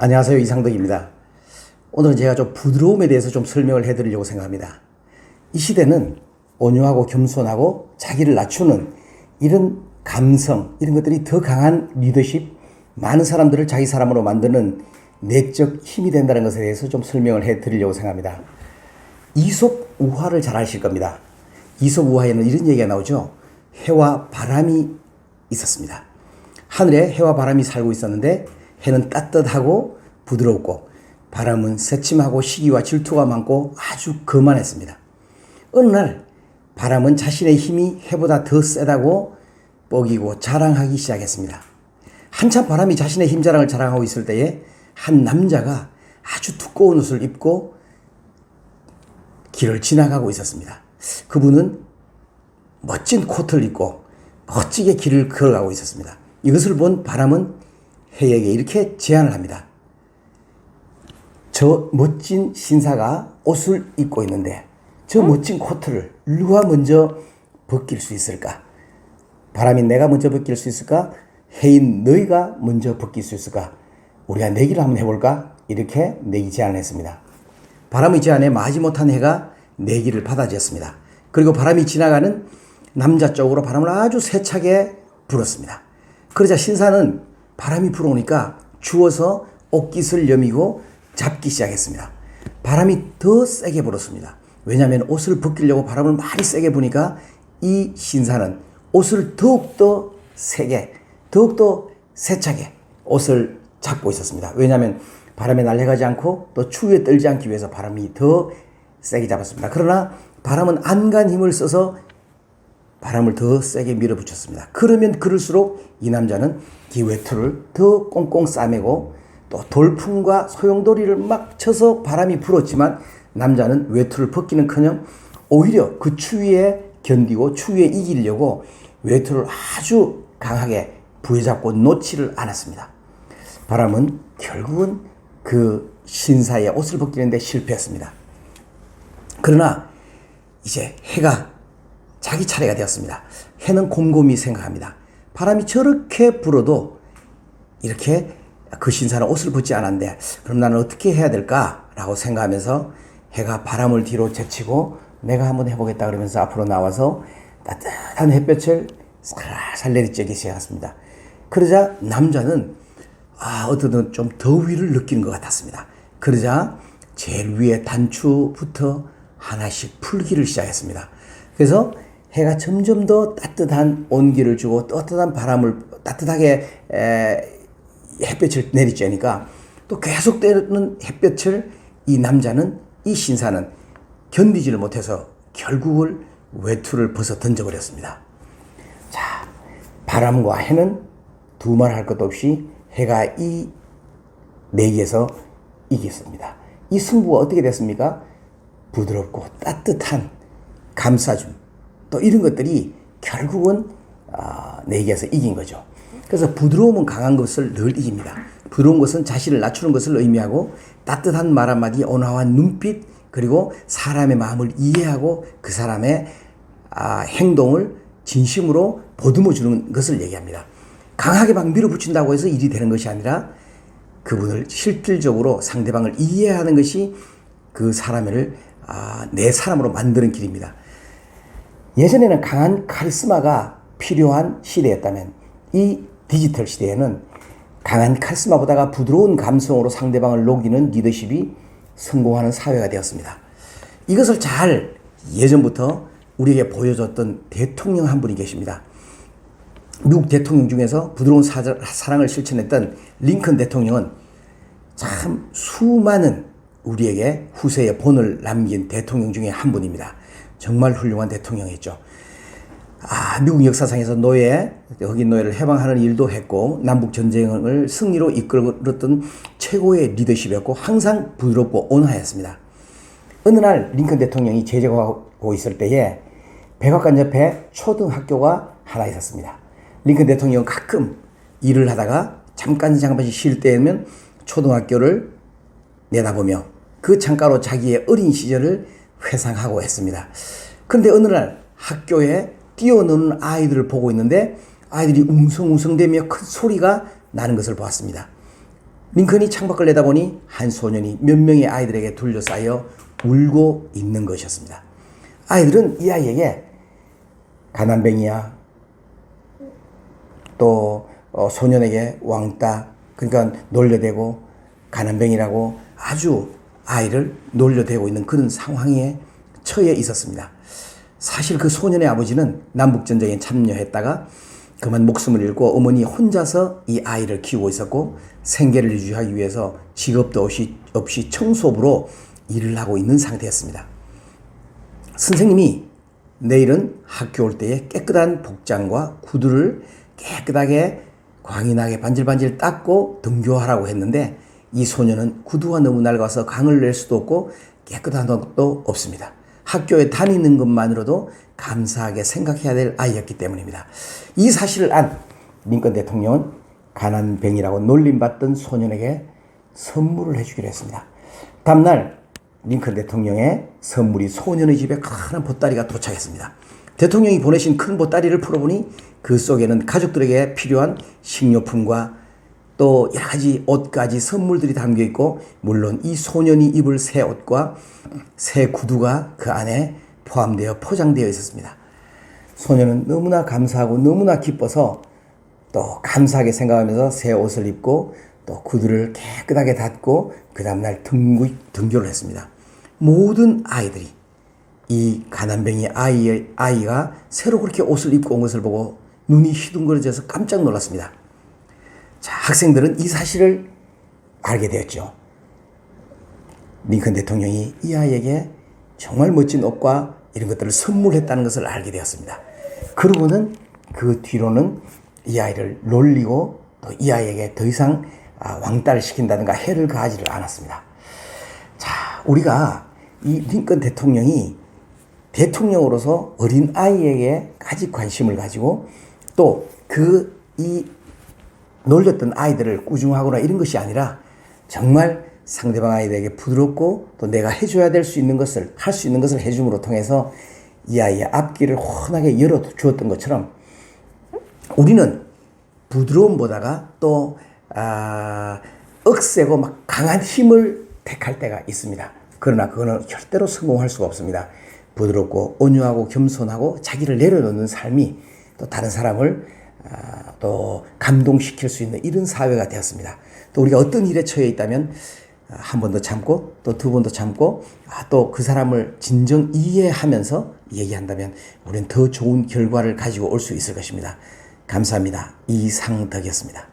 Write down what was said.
안녕하세요. 이상덕입니다. 오늘은 제가 좀 부드러움에 대해서 좀 설명을 해드리려고 생각합니다. 이 시대는 온유하고 겸손하고 자기를 낮추는 이런 감성, 이런 것들이 더 강한 리더십, 많은 사람들을 자기 사람으로 만드는 내적 힘이 된다는 것에 대해서 좀 설명을 해드리려고 생각합니다. 이솝 우화를 잘 아실 겁니다. 이솝 우화에는 이런 얘기가 나오죠. 해와 바람이 있었습니다. 하늘에 해와 바람이 살고 있었는데 해는 따뜻하고 부드럽고 바람은 새침하고 시기와 질투가 많고 아주 거만했습니다. 어느 날 바람은 자신의 힘이 해보다 더 세다고 뻐기고 자랑하기 시작했습니다. 한참 바람이 자신의 힘 자랑을 자랑하고 있을 때에 한 남자가 아주 두꺼운 옷을 입고 길을 지나가고 있었습니다. 그분은 멋진 코트를 입고 멋지게 길을 걸어가고 있었습니다. 이것을 본 바람은 해에게 이렇게 제안을 합니다. 저 멋진 신사가 옷을 입고 있는데 저 멋진 코트를 누가 먼저 벗길 수 있을까? 바람이 내가 먼저 벗길 수 있을까? 해인 너희가 먼저 벗길 수 있을까? 우리가 내기를 한번 해볼까? 이렇게 내기 제안을 했습니다. 바람의 제안에 마지못한 해가 내기를 받아들였습니다. 그리고 바람이 지나가는 남자 쪽으로 바람을 아주 세차게 불었습니다. 그러자 신사는 바람이 불어오니까 추워서 옷깃을 여미고 잡기 시작했습니다. 바람이 더 세게 불었습니다. 왜냐하면 옷을 벗기려고 바람을 많이 세게 부니까 이 신사는 옷을 더욱더 세게, 더욱더 세차게 옷을 잡고 있었습니다. 왜냐하면 바람에 날아가지 않고 또 추위에 떨지 않기 위해서 바람이 더 세게 잡았습니다. 그러나 바람은 안간 힘을 써서 바람을 더 세게 밀어붙였습니다. 그러면 그럴수록 이 남자는 이 외투를 더 꽁꽁 싸매고 또 돌풍과 소용돌이를 막 쳐서 바람이 불었지만 남자는 외투를 벗기는커녕 오히려 그 추위에 견디고 추위에 이기려고 외투를 아주 강하게 부여잡고 놓지를 않았습니다. 바람은 결국은 그 신사의 옷을 벗기는데 실패했습니다. 그러나 이제 해가 자기 차례가 되었습니다. 해는 곰곰이 생각합니다. 바람이 저렇게 불어도 이렇게 그 신사는 옷을 벗지 않았는데 그럼 나는 어떻게 해야 될까라고 생각하면서 해가 바람을 뒤로 제치고 내가 한번 해보겠다 그러면서 앞으로 나와서 따뜻한 햇볕을 살살 내리쬐기 시작했습니다. 그러자 남자는 어떤 좀 더위를 느끼는 것 같았습니다. 그러자 제일 위에 단추부터 하나씩 풀기를 시작했습니다. 그래서 해가 점점 더 따뜻한 온기를 주고 따뜻한 바람을 따뜻하게 햇볕을 내리쬐니까 또 계속되는 햇볕을 이 남자는 이 신사는 견디지를 못해서 결국은 외투를 벗어 던져버렸습니다. 자, 바람과 해는 두말할 것도 없이 해가 이 내기에서 이겼습니다. 이 승부가 어떻게 됐습니까? 부드럽고 따뜻한 감싸줌 또 이런 것들이 결국은 내기에서 이긴 거죠. 그래서 부드러움은 강한 것을 늘 이깁니다. 부드러운 것은 자신을 낮추는 것을 의미하고 따뜻한 말 한마디, 온화한 눈빛, 그리고 사람의 마음을 이해하고 그 사람의 행동을 진심으로 보듬어 주는 것을 얘기합니다. 강하게 막 밀어붙인다고 해서 일이 되는 것이 아니라 그분을 실질적으로 상대방을 이해하는 것이 그 사람을 내 사람으로 만드는 길입니다. 예전에는 강한 카리스마가 필요한 시대였다면 이 디지털 시대에는 강한 카리스마보다가 부드러운 감성으로 상대방을 녹이는 리더십이 성공하는 사회가 되었습니다. 이것을 잘 예전부터 우리에게 보여줬던 대통령 한 분이 계십니다. 미국 대통령 중에서 부드러운 사랑을 실천했던 링컨 대통령은 참 수많은 우리에게 후세의 본을 남긴 대통령 중에 한 분입니다. 정말 훌륭한 대통령이었죠. 미국 역사상에서 흑인 노예를 해방하는 일도 했고 남북 전쟁을 승리로 이끌었던 최고의 리더십이었고 항상 부드럽고 온화했습니다. 어느 날 링컨 대통령이 제적하고 있을 때에 백악관 옆에 초등학교가 하나 있었습니다. 링컨 대통령은 가끔 일을 하다가 잠깐씩 쉴 때면 초등학교를 내다보며 그 창가로 자기의 어린 시절을 회상하고 했습니다. 그런데 어느 날 학교에 뛰어노는 아이들을 보고 있는데 아이들이 웅성웅성대며 큰 소리가 나는 것을 보았습니다. 링컨이 창밖을 내다보니 한 소년이 몇 명의 아이들에게 둘러싸여 울고 있는 것이었습니다. 아이들은 이 아이에게 가난뱅이야, 또 소년에게 왕따, 그러니까 놀려대고 가난뱅이라고 아주 아이를 놀려대고 있는 그런 상황에 처해 있었습니다. 사실 그 소년의 아버지는 남북전쟁에 참여했다가 그만 목숨을 잃고 어머니 혼자서 이 아이를 키우고 있었고 생계를 유지하기 위해서 직업도 없이 청소부로 일을 하고 있는 상태였습니다. 선생님이 내일은 학교 올 때에 깨끗한 복장과 구두를 깨끗하게 광이 나게 반질반질 닦고 등교하라고 했는데 이 소년은 구두가 너무 낡아서 광을 낼 수도 없고 깨끗한 것도 없습니다. 학교에 다니는 것만으로도 감사하게 생각해야 될 아이였기 때문입니다. 이 사실을 안 링컨 대통령은 가난뱅이라고 놀림받던 소년에게 선물을 해주기로 했습니다. 다음날 링컨 대통령의 선물이 소년의 집에 큰 보따리가 도착했습니다. 대통령이 보내신 큰 보따리를 풀어보니 그 속에는 가족들에게 필요한 식료품과 또 여러 가지 옷까지 선물들이 담겨 있고 물론 이 소년이 입을 새 옷과 새 구두가 그 안에 포함되어 포장되어 있었습니다. 소년은 너무나 감사하고 너무나 기뻐서 또 감사하게 생각하면서 새 옷을 입고 또 구두를 깨끗하게 닫고 그 다음날 등교를 했습니다. 모든 아이들이 이 가난뱅이 아이가 새로 그렇게 옷을 입고 온 것을 보고 눈이 휘둥그레져서 깜짝 놀랐습니다. 자, 학생들은 이 사실을 알게 되었죠. 링컨 대통령이 이 아이에게 정말 멋진 옷과 이런 것들을 선물했다는 것을 알게 되었습니다. 그러고는 그 뒤로는 이 아이를 놀리고 또 이 아이에게 더 이상 왕따를 시킨다든가 해를 가하지를 않았습니다. 자, 우리가 이 링컨 대통령이 대통령으로서 어린 아이에게까지 관심을 가지고 또 이 놀렸던 아이들을 꾸중하거나 이런 것이 아니라 정말 상대방 아이들에게 부드럽고 또 내가 해줘야 될 수 있는 것을 할 수 있는 것을 해줌으로 통해서 이 아이의 앞길을 훤하게 열어주었던 것처럼 우리는 부드러움보다가 또 억세고 막 강한 힘을 택할 때가 있습니다. 그러나 그거는 절대로 성공할 수가 없습니다. 부드럽고 온유하고 겸손하고 자기를 내려놓는 삶이 또 다른 사람을 또 감동시킬 수 있는 이런 사회가 되었습니다. 또 우리가 어떤 일에 처해 있다면 한 번 더 참고 또 두 번 더 참고 또 그 사람을 진정 이해하면서 얘기한다면 우리는 더 좋은 결과를 가지고 올 수 있을 것입니다. 감사합니다. 이상덕이었습니다.